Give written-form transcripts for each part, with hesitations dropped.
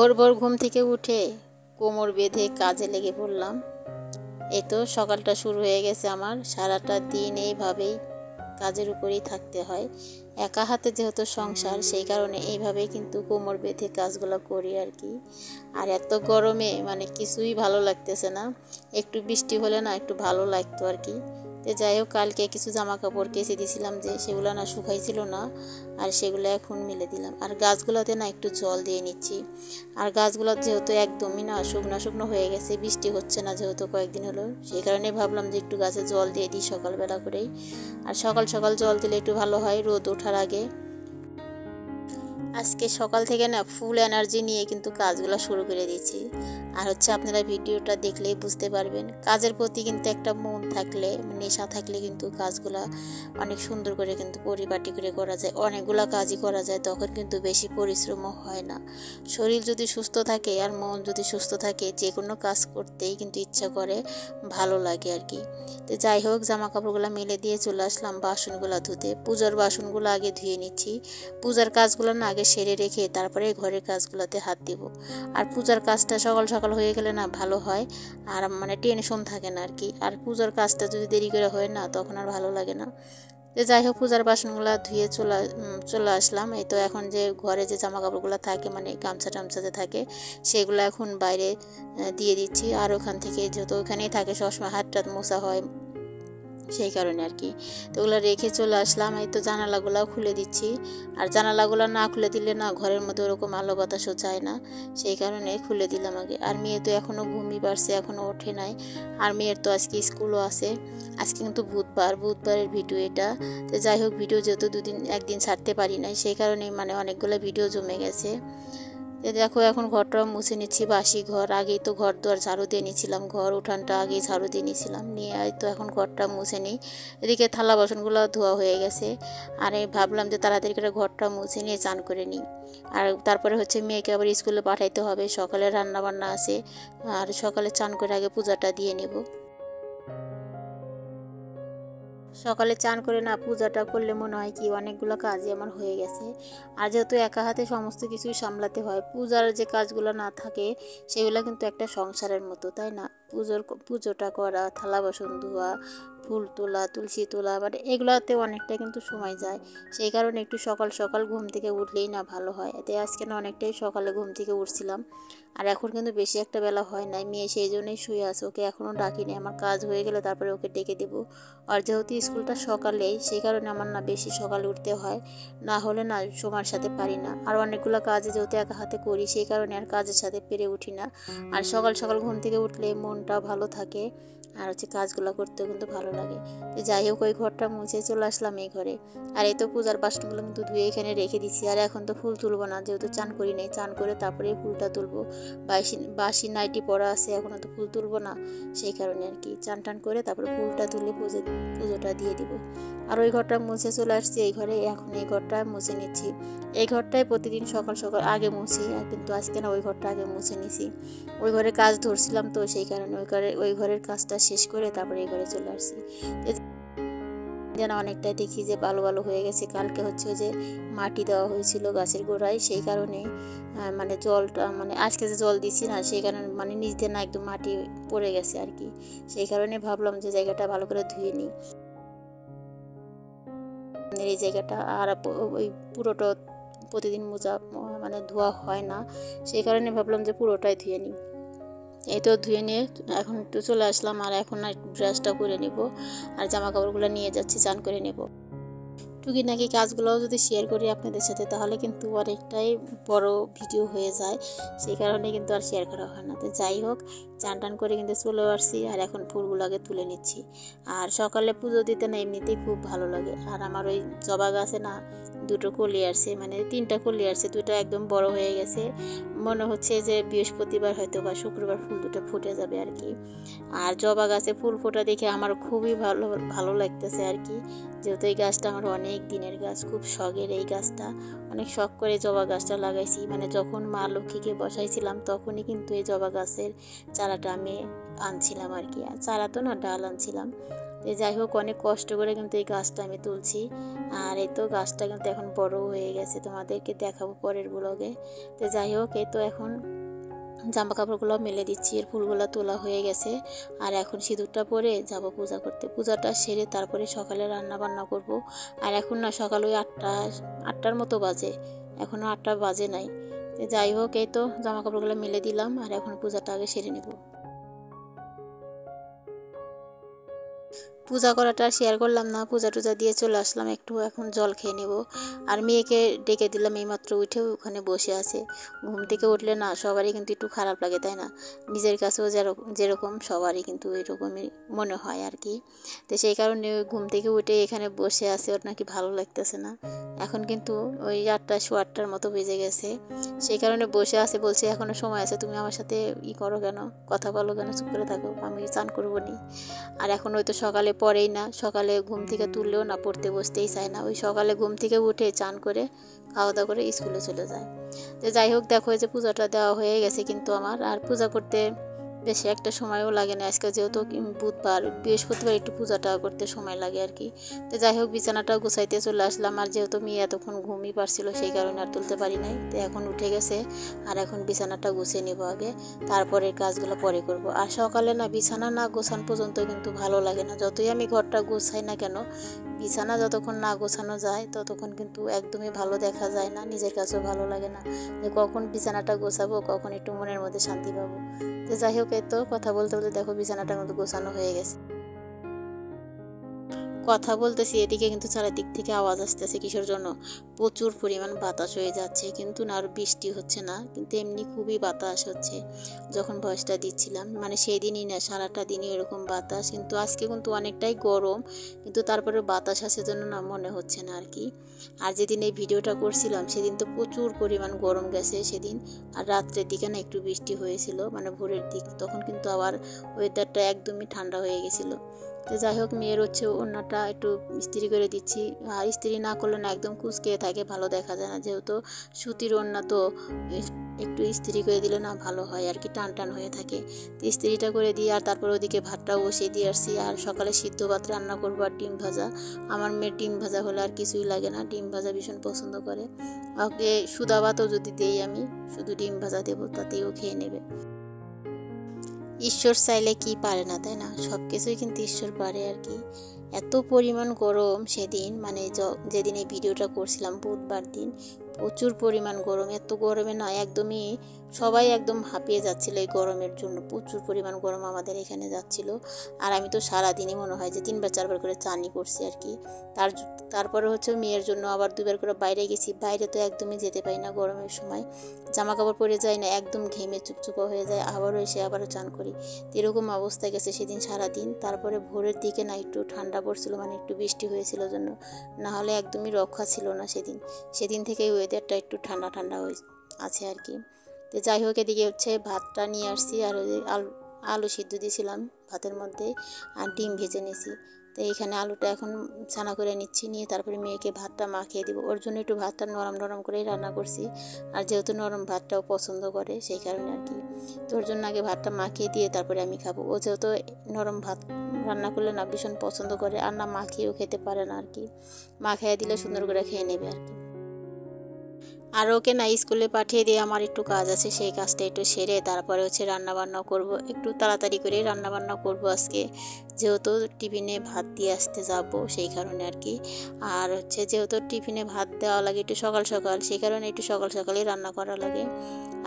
ভোর ভোর ঘুম থেকে উঠে কোমর বেঁধে কাজে লেগে পড়লাম। এই তো সকালটা শুরু হয়ে গেছে আমার। সারাটা দিন এইভাবেই কাজের উপরেই থাকতে হয়। একা হাতে যেহেতু সংসার, সেই কারণে এইভাবেই কিন্তু কোমর বেঁধে কাজগুলো করি আর কি। আর এত গরমে মানে কিছুই ভালো লাগতেছে না। একটু বৃষ্টি হলে না একটু ভালো লাগতো আর কি। তো যাই হোক, কালকে কিছু জামা কাপড় কেচে দিয়েছিলাম যে সেগুলো না শুকাইছিল না, আর সেগুলো এখন মেলে দিলাম। আর গাছগুলোতে না একটু জল দিয়ে নিচ্ছি। আর গাছগুলো যেহেতু একদমই না শুকনো শুকনো হয়ে গেছে, বৃষ্টি হচ্ছে না যেহেতু কয়েকদিন হলো, সেই কারণে ভাবলাম যে একটু গাছে জল দিয়ে দিই সকালবেলা করেই। আর সকাল সকাল জল দিলে একটু ভালো হয় রোদ ওঠার আগে। আজকে সকাল থেকে না ফুল এনার্জি নিয়ে কিন্তু কাজগুলো শুরু করে দিয়েছি। আর আপনারা ভিডিওটা দেখলেই বুঝতে পারবেন, কাজের প্রতি কিন্তু একটা মন থাকলে, নেশা থাকলে কিন্তু কাজগুলো অনেক সুন্দর করে কিন্তু পরিপাটি করে করা যায়, অনেকগুলো কাজই করা যায়, তখন কিন্তু বেশি পরিশ্রমও হয় না। শরীর যদি সুস্থ থাকে আর মন যদি সুস্থ থাকে, যে কোনো কাজ করতেই কিন্তু ইচ্ছা করে, ভালো লাগে আর কি। তো যাই হোক, জামা কাপড়গুলো মেলে দিয়ে চলে আসলাম বাসনগুলো ধুতে। পূজার বাসনগুলো আগে ধুয়ে নিচ্ছি। পূজার কাজগুলো না আগে সেরে রেখে তারপরে ঘরের কাজগুলোতে হাত দিব। আর পূজার কাজটা সকাল সকাল হয়ে গেলে না ভালো হয়, আর টেনশন থাকে না আর কি। আর পূজার কাজটা যদি দেরি করে হয় না, তখন আর ভালো লাগে না। তো যাই হোক, পূজার বাসনগুলো ধুয়ে চলে আসলাম। এই তো এখন যে ঘরে যে জামা কাপড়গুলো থাকে, গামছা টামছাতে থাকে, সেগুলো এখন বাইরে দিয়ে দিচ্ছি। আর ওখান থেকে যেহেতু ওখানেই থাকে সবসময়, হাত টাত মোছা হয়, সেই কারণে আর কি। তো ওগুলো রেখে চলে আসলাম। এই তো জানালাগুলো খুলে দিচ্ছি। আর জানালাগুলো না খুলে দিলে না ঘরের মধ্যে ওরকম আলো বাতাসও যায় না, সেই কারণে খুলে দিলাম আগে। আর মেয়ে তো এখনও ঘুমিয়ে পারছে, এখনও ওঠে নাই। আর মেয়ের তো আজকে স্কুলও আছে। আজকে কিন্তু বুধবারের ভিডিও এটা। তো যাই হোক, ভিডিও যেহেতু একদিন ছাড়তে পারি নাই, সেই কারণে অনেকগুলো ভিডিও জমে গেছে। দেখো, এখন ঘরটা মুছে নিচ্ছি, বাসি ঘর। আগেই তো ঘর দুয়ার ঝাড়ু দিয়ে নিয়েছিলাম, ঘর উঠানটা আগেই ঝাড়ু দিয়ে নিয়েছিলাম, নিয়ে তো এখন ঘরটা মুছে নিই। এদিকে থালা বাসনগুলো ধোয়া হয়ে গেছে। আর ভাবলাম যে তাড়াতাড়ি করে ঘরটা মুছে নিয়ে চান করে নিই। আর তারপরে মেয়েকে আবার স্কুলে পাঠাইতে হবে, সকালে রান্না বান্না আছে। আর সকালে চান করে আগে পূজাটা দিয়ে নেব। সকালে চান করে না পূজাটা করলে মনে হয় কি অনেকগুলো কাজই আমার হয়ে গেছে। আর যেহেতু একা হাতে সমস্ত কিছুই সামলাতে হয়, পূজার যে কাজগুলো না থাকে সেগুলো কিন্তু একটা সংসারের মতো, তাই না? পুজোটা করা, থালা বাসন ধোয়া, ফুল তোলা, তুলসী তোলা, এগুলাতে অনেকটা কিন্তু সময় যায়। সেই কারণে একটু সকাল সকাল ঘুম থেকে উঠলেই না ভালো হয়। এতে আজকে না অনেকটাই সকালে ঘুম থেকে উঠছিলাম। আর এখন কিন্তু বেশি একটা বেলা হয় নাই, মেয়ে সেই জন্যই শুয়ে আছে, ওকে এখনও ডাকিনি। আমার কাজ হয়ে গেলে তারপরে ওকে ডেকে দেবো। আর যেহেতু স্কুলটা সকালেই, সেই কারণে আমার না বেশি সকালে উঠতে হয়, না হলে না সময়ের সাথে পারি না। আর অনেকগুলো কাজে যেহেতু একা হাতে করি, সেই কারণে আর কাজের সাথে পেরে উঠি না। আর সকাল সকাল ঘুম থেকে উঠলে মনটা ভালো থাকে, আর কাজগুলো করতেও কিন্তু ভালো লাগে। তো যাই হোক, ওই ঘরটা মুছে চলে আসলাম এই ঘরে। আর এই তো পূজার বাসনগুলো কিন্তু ধুয়ে এখানে রেখে দিচ্ছি। আর এখন তো ফুল তুলবো না, যেহেতু চান করি নাই, চান করে তারপরে ফুলটা তুলবো। বাসি নাইটি পরা আছে, এখনও তো ফুল তুলবো না, সেই কারণে আর কি। চান টান করে তারপরে ফুলটা তুলে পুজোটা দিয়ে দিব। আর ওই ঘরটা মুছে চলে আসছি এই ঘরে। এখন এই ঘরটা মুছে নিচ্ছি। এই ঘরটায় প্রতিদিন সকাল সকাল আগে মুছি, আর কিন্তু আজকে না ওই ঘরটা আগে মুছে নিছি। ওই ঘরে কাজ ধরছিলাম তো, সেই কারণে ওই ঘরের কাজটা শেষ করে তারপরে এই ঘরে চলে আসছি। যেন অনেকটাই দেখি যে ভালো ভালো হয়ে গেছে। কালকে যে মাটি দেওয়া হয়েছিল গাছের গোড়ায়, সেই কারণে জলটা আজকে যে জল দিছি না, সেই কারণে নিচ দিয়ে না একদম মাটি পড়ে গেছে আর কি। সেই কারণে ভাবলাম যে জায়গাটা ভালো করে ধুয়ে নিই এই জায়গাটা। আর ওই পুরোটা প্রতিদিন মোজা ধোয়া হয় না, সেই কারণে ভাবলাম যে পুরোটাই ধুয়ে নিই। এই তো ধুয়ে নিয়ে এখন একটু চলে আসলাম। আর এখন ব্রাশটা করে নেব, আর জামা কাপড়গুলো নিয়ে যাচ্ছি চান করে নেব। টুকিটাকি কাজগুলোও যদি শেয়ার করি আপনাদের সাথে, তাহলে কিন্তু অনেকটাই বড় ভিডিও হয়ে যায়, সেই কারণে কিন্তু আর শেয়ার করা হয় না। তো যাই হোক, চান টান করে কিন্তু চলে আসছি। আর এখন ফুলগুলোকে তুলে নিচ্ছি। আর সকালে পুজো দিতে না এমনিতেই খুব ভালো লাগে। আর আমার ওই জবা গাছে না দুটো কলি আসছে, 3টা কলি আসছে, 2টা একদম বড় হয়ে গেছে। মনে হচ্ছে যে বৃহস্পতিবার হয়তো বা শুক্রবার ফুল দুটো ফুটে যাবে আর কি। আর জবা গাছে ফুল ফোটা দেখে আমার খুবই ভালো লাগতেছে আর কি। যেহেতু এই গাছটা আমার অনেক দিনের গাছ, খুব শখের এই গাছটা। অনেক শখ করে জবা গাছটা লাগাইছি, যখন মা লক্ষ্মীকে বসাইছিলাম তখনই কিন্তু এই জবা গাছের চারাটা আমি আনছিলাম আর কি। আর চারা তো না, ডাল আনছিলাম। তো যাই হোক অনেক কষ্ট করে কিন্তু এই গাছটা আমি তুলছি। আর এই তো গাছটা কিন্তু এখন বড় হয়ে গেছে, তোমাদেরকে দেখাবো পরের ব্লগে। তো যাই হোক এই তো এখন জামা কাপড়গুলো মেলে দিচ্ছি, এর ফুলগুলো তোলা হয়ে গেছে। আর এখন সিঁদুরটা পরে যাব পূজা করতে। পূজাটা সেরে তারপরে সকালে রান্না বান্না করব। আর এখন না সকাল ওই 8টার মতো বাজে, এখনও 8টা বাজে নাই। তো যাই হোক এই তো জামা কাপড়গুলো মেলে দিলাম, আর এখন পূজাটা আগে সেরে নেব। পূজা করাটা শেয়ার করলাম না, পূজা টুজা দিয়ে চলে আসলাম, একটু এখন জল খেয়ে নেব। আর মেয়েকে ডেকে দিলাম, এইমাত্র উঠে ওখানে বসে আছে। ঘুম থেকে উঠলে না সবারই কিন্তু একটু খারাপ লাগে, তাই না? নিজের কাছেও যেরকম সবারই কিন্তু এরকমই মনে হয় আর কি। তো সেই কারণে ঘুম থেকে উঠে এখানে বসে আছে, ওর নাকি ভালো লাগতেছে না। এখন কিন্তু ওই 8টা 8:15 মতো বেজে গেছে, সেই কারণে বসে আছে। বলছে এখনও সময় আছে, তুমি আমার সাথে করো কেন, কথা বলো কেন, চুপ করে থাকো, আমি চান করবো নি। আর এখন ওই তো সকালে পড়েই না, সকালে ঘুম থেকে তুললেও না পড়তে বসতেই চায় না। ওই সকালে ঘুম থেকে উঠে চান করে খাওয়া দাওয়া করে স্কুলে চলে যায়। তো যাই হোক দেখো যে পূজাটা দেওয়া হয়ে গেছে কিন্তু আমার। আর পূজা করতে বেশি একটা সময়ও লাগে না, আজকে যেহেতু বুধবার, বৃহস্পতিবার একটু পূজাটা করতে সময় লাগে আর কি। তো যাই হোক বিছানাটা গুছাইতে চলে আসলাম। আর যেহেতু মেয়ে এতক্ষণ ঘুমই পারছিল, সেই কারণে আর তুলতে পারি নাই। তো এখন উঠে গেছে, আর এখন বিছানাটা গুছিয়ে নেব আগে, তারপরে কাজগুলো পরে করব। আর সকালে না বিছানা না গোছান পর্যন্ত কিন্তু ভালো লাগে না, যতই আমি ঘরটা গোছাই না কেন, বিছানা যতক্ষণ না গোছানো যায় ততক্ষণ কিন্তু একদমই ভালো দেখা যায় না, নিজের কাছেও ভালো লাগে না যে কখন বিছানাটা গোছাবো, কখন একটু মনের মধ্যে শান্তি পাবো। তো যাই হোক এই তো কথা বলতে বলতে দেখো বিছানাটা কিন্তু গোছানো হয়ে গেছে। কথা বলতেছি, এদিকে কিন্তু চারিদিক থেকে আওয়াজ আসতেছে কিসের জন্য, প্রচুর পরিমাণ বাতাস হয়ে যাচ্ছে কিন্তু না, আর বৃষ্টি হচ্ছে না, কিন্তু এমনি খুবই বাতাস হচ্ছে। যখন ভয়েসটা দিচ্ছিলাম মানে সেই দিনই না, সারাটা দিনই এরকম বাতাস, কিন্তু আজকে কিন্তু অনেকটাই গরম, কিন্তু তারপরে বাতাস আসার জন্য না মনে হচ্ছে না আর কি। আর যেদিন এই ভিডিওটা করছিলাম সেদিন তো প্রচুর পরিমাণ গরম গেছে সেদিন। আর রাত্রের দিকে না একটু বৃষ্টি হয়েছিল, মানে ভোরের দিক, তখন কিন্তু আবার ওয়েদারটা একদমই ঠান্ডা হয়ে গেছিলো। তো যাই হোক মেয়ের হচ্ছে ওড়নাটা একটু ইস্ত্রি করে দিচ্ছি। আর ইস্ত্রি না করলে না একদম কুঁচকে থাকে, ভালো দেখা যায় না, যেহেতু সুতির ওড়না তো একটু ইস্ত্রি করে দিলে না ভালো হয় আর কি, টান টান হয়ে থাকে। তো ইস্ত্রিটা করে দিয়ে আর তারপর ওদিকে ভাতটাও বসিয়ে দিয়ে আসছি। আর সকালে সিদ্ধ ভাত রান্না করবো আর ডিম ভাজা। আমার মেয়ের ডিম ভাজা হলে আর কিছুই লাগে না, ডিম ভাজা ভীষণ পছন্দ করে। ওকে সুদা ভাতও যদি দেই আমি, শুধু ডিম ভাজা দেবো, তাতেও খেয়ে নেবে। ঈশ্বর চাইলে কি পারে না, তাই না? সব কিছুই কিন্তু ঈশ্বর পারে আর কি। এত পরিমাণ গরম সেদিন, মানে যেদিন এই ভিডিওটা করছিলাম বুধবার দিন, প্রচুর পরিমাণ গরম। এত গরমে না একদমই সবাই একদম হাঁপিয়ে যাচ্ছিল এই গরমের জন্য, প্রচুর পরিমাণ গরম আমাদের এখানে যাচ্ছিল। আর আমি তো সারাদিনই মনে হয় যে 3বার 4বার করে চানই করছি আর কি। তারপরে হচ্ছে মেয়ের জন্য আবার 2বার করে বাইরে গেছি। বাইরে তো একদমই যেতে পারি না গরমের সময়, জামা কাপড় পরে যায় না, একদম ঘেমে চুপচুপা হয়ে যায়, আবারও এসে আবারও চান করি। এরকম অবস্থা গেছে সেদিন সারাদিন। তারপরে ভোরের দিকে না একটু ঠান্ডা পড়ছিল, মানে একটু বৃষ্টি হয়েছিল জন্য, না হলে একদমই রক্ষা ছিল না সেদিন থেকেই ওয়েদারটা একটু ঠান্ডা ঠান্ডা আছে আর কি। তো যাই হোক এদিকে হচ্ছে ভাতটা নিয়ে আসছি, আর ওই আলু সিদ্ধ দিয়েছিলাম ভাতের মধ্যে, আর ডিম ভেজে নিয়েছি। তো এইখানে আলুটা এখন ছানা করে নিচ্ছি, নিয়ে তারপরে মেয়েকে ভাতটা মাখিয়ে দিব। ওর জন্য একটু ভাতটা নরম নরম করেই রান্না করছি, আর যেহেতু নরম ভাতটাও পছন্দ করে সেই কারণে আর কি। তো ওর জন্য আগে ভাতটা মাখিয়ে দিয়ে তারপরে আমি খাবো। ও যেহেতু নরম ভাত রান্না করলে না ভীষণ পছন্দ করে, আর না মাখিয়েও খেতে পারে না আর কি, মাখিয়ে দিলে সুন্দর করে খেয়ে নেবে আর কি। আর ওকে না স্কুলে পাঠিয়ে দিয়ে আমার একটু কাজ আছে, সেই কাজটা একটু সেরে তারপরে হচ্ছে রান্নাবান্না করব, একটু তাড়াতাড়ি করে রান্নাবান্না করব আজকে, যেহেতু টিফিনে ভাত দিয়ে আসতে যাব সেই কারণে আর কি। আর হচ্ছে যেহেতু টিফিনে ভাত দেওয়া লাগে একটু সকাল সকাল, সেই কারণে একটু সকাল সকালই রান্না করা লাগে।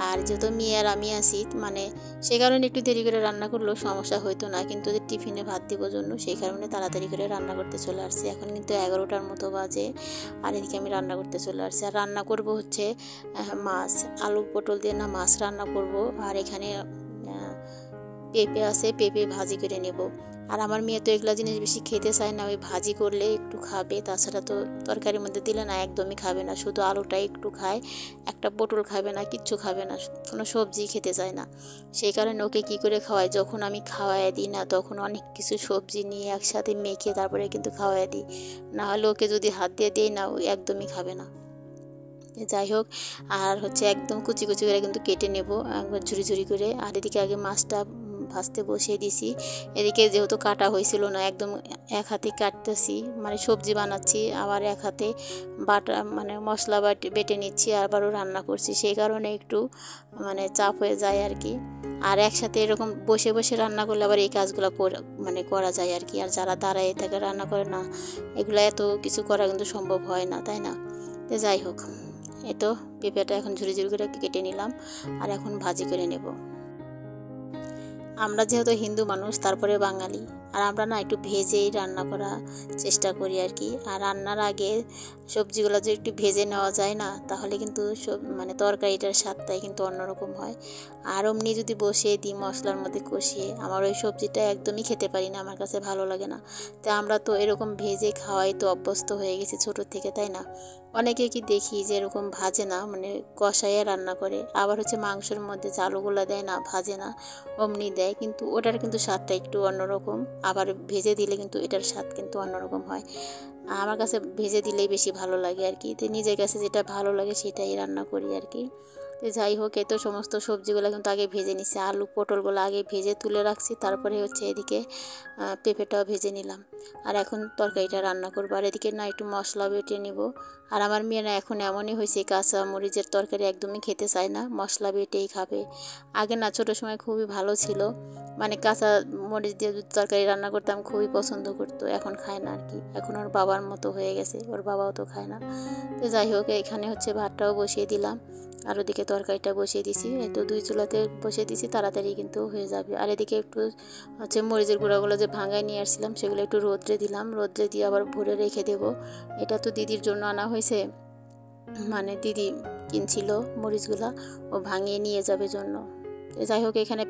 আর যেহেতু মেয়ে আর আমি আসি, মানে সেই কারণে একটু দেরি করে রান্না করলেও সমস্যা হইতো না, কিন্তু টিফিনে ভাত দেবো জন্য সেই কারণে তাড়াতাড়ি করে রান্না করতে চলে আসছি। এখন কিন্তু 11টার মতো বাজে, আর এদিকে আমি রান্না করতে চলে আসছি। আর রান্না করব হচ্ছে মাছ, আলু পটল দিয়ে না মাছ রান্না করব। আর এখানে পেঁপে আছে, পেঁপে ভাজি করে নেব। আর আমার মেয়ে তো এগুলো জিনিস বেশি খেতে চায় না, ওই ভাজি করলে একটু খাবে, তাছাড়া তো তরকারির মধ্যে দিলে না একদমই খাবে না, শুধু আলুটাই একটু খায়, একটা পটল খাবে না, কিচ্ছু খাবে না, কোনো সবজি খেতে চায় না। সেই কারণে ওকে কী করে খাওয়াই, যখন আমি খাওয়াই দিই না তখন অনেক কিছু সবজি নিয়ে একসাথে মেখে তারপরে কিন্তু খাওয়াই দিই, না হলে ওকে যদি হাত দিয়ে দিই না ও একদমই খাবে না। যাই হোক, আর হচ্ছে একদম কুচি কুচি করে কিন্তু কেটে নেব একবার ঝুরি ঝুরি করে। আর এদিকে আগে মাছটা ভাজতে বসিয়ে দিছি। এদিকে যেহেতু কাটা হয়েছিল না, একদম এক হাতে কাটতেছি, মানে সবজি বানাচ্ছি, আবার এক হাতে বাটা মানে মশলা বেটে নিচ্ছি, আবারও রান্না করছি, সেই কারণে একটু মানে চাপ হয়ে যায় আর কি। আর একসাথে এরকম বসে বসে রান্না করলে আবার এই কাজগুলো মানে করা যায় আর কি। আর যারা দাঁড়ায় থাকে রান্না করে না, এগুলো এত কিছু করা কিন্তু সম্ভব হয় না, তাই না? তো যাই হোক, এই তো পেঁপেটা এখন ঝুরি ঝুরি করে কেটে নিলাম, আর এখন ভাজি করে নেব। আমরা যেহেতু হিন্দু মানুষ, তারপরে বাঙালি, আর আমরা না একটু ভেজেই রান্না করার চেষ্টা করি আর কি। আর রান্নার আগে সবজিগুলো যদি একটু ভেজে নেওয়া যায় না, তাহলে কিন্তু মানে তরকারিটার স্বাদটাই কিন্তু অন্যরকম হয়। আর অমনি যদি বসিয়ে দিই মশলার মধ্যে কষিয়ে, আমার ওই সবজিটা একদমই খেতে পারি না, আমার কাছে ভালো লাগে না। তো আমরা তো এরকম ভেজে খাওয়াই তো অভ্যস্ত হয়ে গেছি ছোটো থেকে, তাই না? অনেকে কি দেখি যে এরকম ভাজে না, মানে কষাইয়ে রান্না করে, আবার হচ্ছে মাংসের মধ্যে চালগুলো দেয় না, ভাজে না, অমনি দেয়, কিন্তু ওটার কিন্তু স্বাদটা একটু অন্যরকম। আবার ভেজে দিলে কিন্তু এটার স্বাদ কিন্তু অন্যরকম হয়। আমার কাছে ভেজে দিলেই বেশি ভালো লাগে আর কি। তো নিজের কাছে যেটা ভালো লাগে সেটাই রান্না করি আর কি। তো যাই হোক, এ তো সমস্ত সবজিগুলো কিন্তু আগে ভেজে নিছি, আলু পটলগুলো আগে ভেজে তুলে রাখছি, তারপরে হচ্ছে এদিকে পেঁপেটাও ভেজে নিলাম। আর এখন তরকারিটা রান্না করবো, আর এদিকে না একটু মশলা বেটে নিব। আর আমার মেয়ে না এখন এমনই হয়েছে, কাঁচা মরিচের তরকারি একদমই খেতে চায় না, মশলা বেটেই খাবে। আগে না ছোটোর সময় খুবই ভালো ছিল, মানে কাঁচা মরিচ দিয়ে যদি তরকারি রান্না করতাম খুবই পছন্দ করতো, এখন খায় না আর কি। এখন ওর বাবার মতো হয়ে গেছে, ওর বাবাও তো খায় না। তো যাই হোক, এখানে হচ্ছে ভাতটাও বসিয়ে দিলাম, আর ওদিকে তরকারিটা বসিয়ে দিছি। এই তো 2 চুলাতে বসিয়ে দিছি, তাড়াতাড়ি কিন্তু হয়ে যাবে। আর এদিকে একটু হচ্ছে মরিচের গুঁড়াগুলো যে ভাঙায় নিয়ে আসছিলাম, সেগুলো একটু রোদ্রে দিলাম, রোদ্রে দিয়ে আবার ভরে রেখে দেব। এটা তো দিদির জন্য আনা হয়েছে, মানে দিদি কিনছিল মরিচগুলা, ও ভাঙিয়ে নিয়ে যাবে জন্য। যাই হোক, এখানে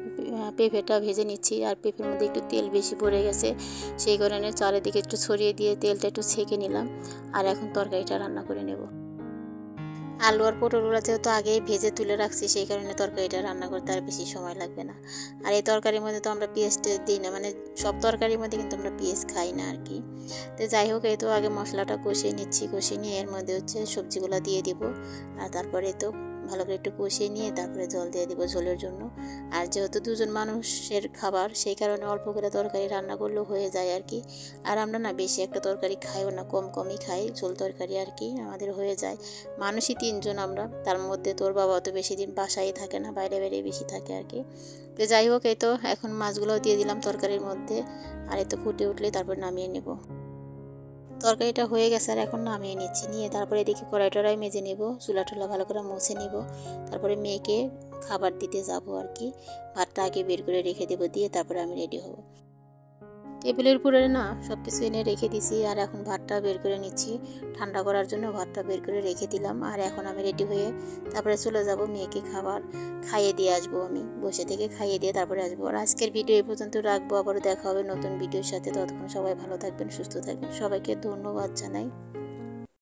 পেঁপেটা ভেজে নিচ্ছি, আর পেঁপের মধ্যে একটু তেল বেশি পড়ে গেছে, সেই কারণে চারিদিকে একটু ছড়িয়ে দিয়ে তেলটা একটু ছেঁকে নিলাম। আর এখন তরকারিটা রান্না করে নেব। আলু আর পটলগুলো যেহেতু আগেই ভেজে তুলে রাখছি, সেই কারণে তরকারিটা রান্না করতে আর বেশি সময় লাগবে না। আর এই তরকারির মধ্যে তো আমরা পেঁয়াজ টেস্ট দিই না, মানে সব তরকারির মধ্যে কিন্তু আমরা পেঁয়াজ খাই না আর কি। তো যাই হোক, এই তো আগে মশলাটা কষিয়ে নিচ্ছি, কষিয়ে নিয়ে এর মধ্যে হচ্ছে সবজিগুলো দিয়ে দিব। আর তারপরে তো ভালো করে একটু কষিয়ে নিয়ে তারপরে জল দিয়ে দিব ঝোলের জন্য। আর যেহেতু 2জন মানুষের খাবার, সেই কারণে অল্প করে তরকারি রান্না করলেও হয়ে যায় আর কি। আর আমরা না বেশি একটা তরকারি খাইও না, কমই খাই ঝোল তরকারি আর কি, আমাদের হয়ে যায়। মানুষই 3জন আমরা, তার মধ্যে তোর বাবা তো বেশি দিন বাসায় থাকে না, বাইরে বাইরে বেশি থাকে আর কি। তো যাই হোক, এই তো এখন মাছগুলোও দিয়ে দিলাম তরকারির মধ্যে, আর এই তো ফুটে উঠলে তারপর নামিয়ে নেব। তরকারিটা হয়ে গেছে, আর এখন নামিয়ে নিচ্ছি, নিয়ে তারপরে এদিকে কড়াই মেজে নেব, চুলা টুলা ভালো করে মুছে নিব, তারপরে মেয়েকে খাবার দিতে যাব আর কি। ভাতটা আগে বের করে রেখে দেবো, দিয়ে তারপরে আমি রেডি হব। টেবিলের উপরে না সব কিছু এনে রেখে দিছি, আর এখন ভাতটা বের করে নিচ্ছি, ঠান্ডা করার জন্য ভাতটা বের করে রেখে দিলাম। আর এখন আমি রেডি হয়ে তারপরে চলে যাব, মেয়েকে খাবার খাইয়ে দিয়ে আসবো, আমি বসে থেকে খাইয়ে দিয়ে তারপরে আসবো। আর আজকের ভিডিও এই পর্যন্ত রাখবো, আবারও দেখা হবে নতুন ভিডিওর সাথে। ততক্ষণ সবাই ভালো থাকবেন, সুস্থ থাকবেন, সবাইকে ধন্যবাদ জানাই।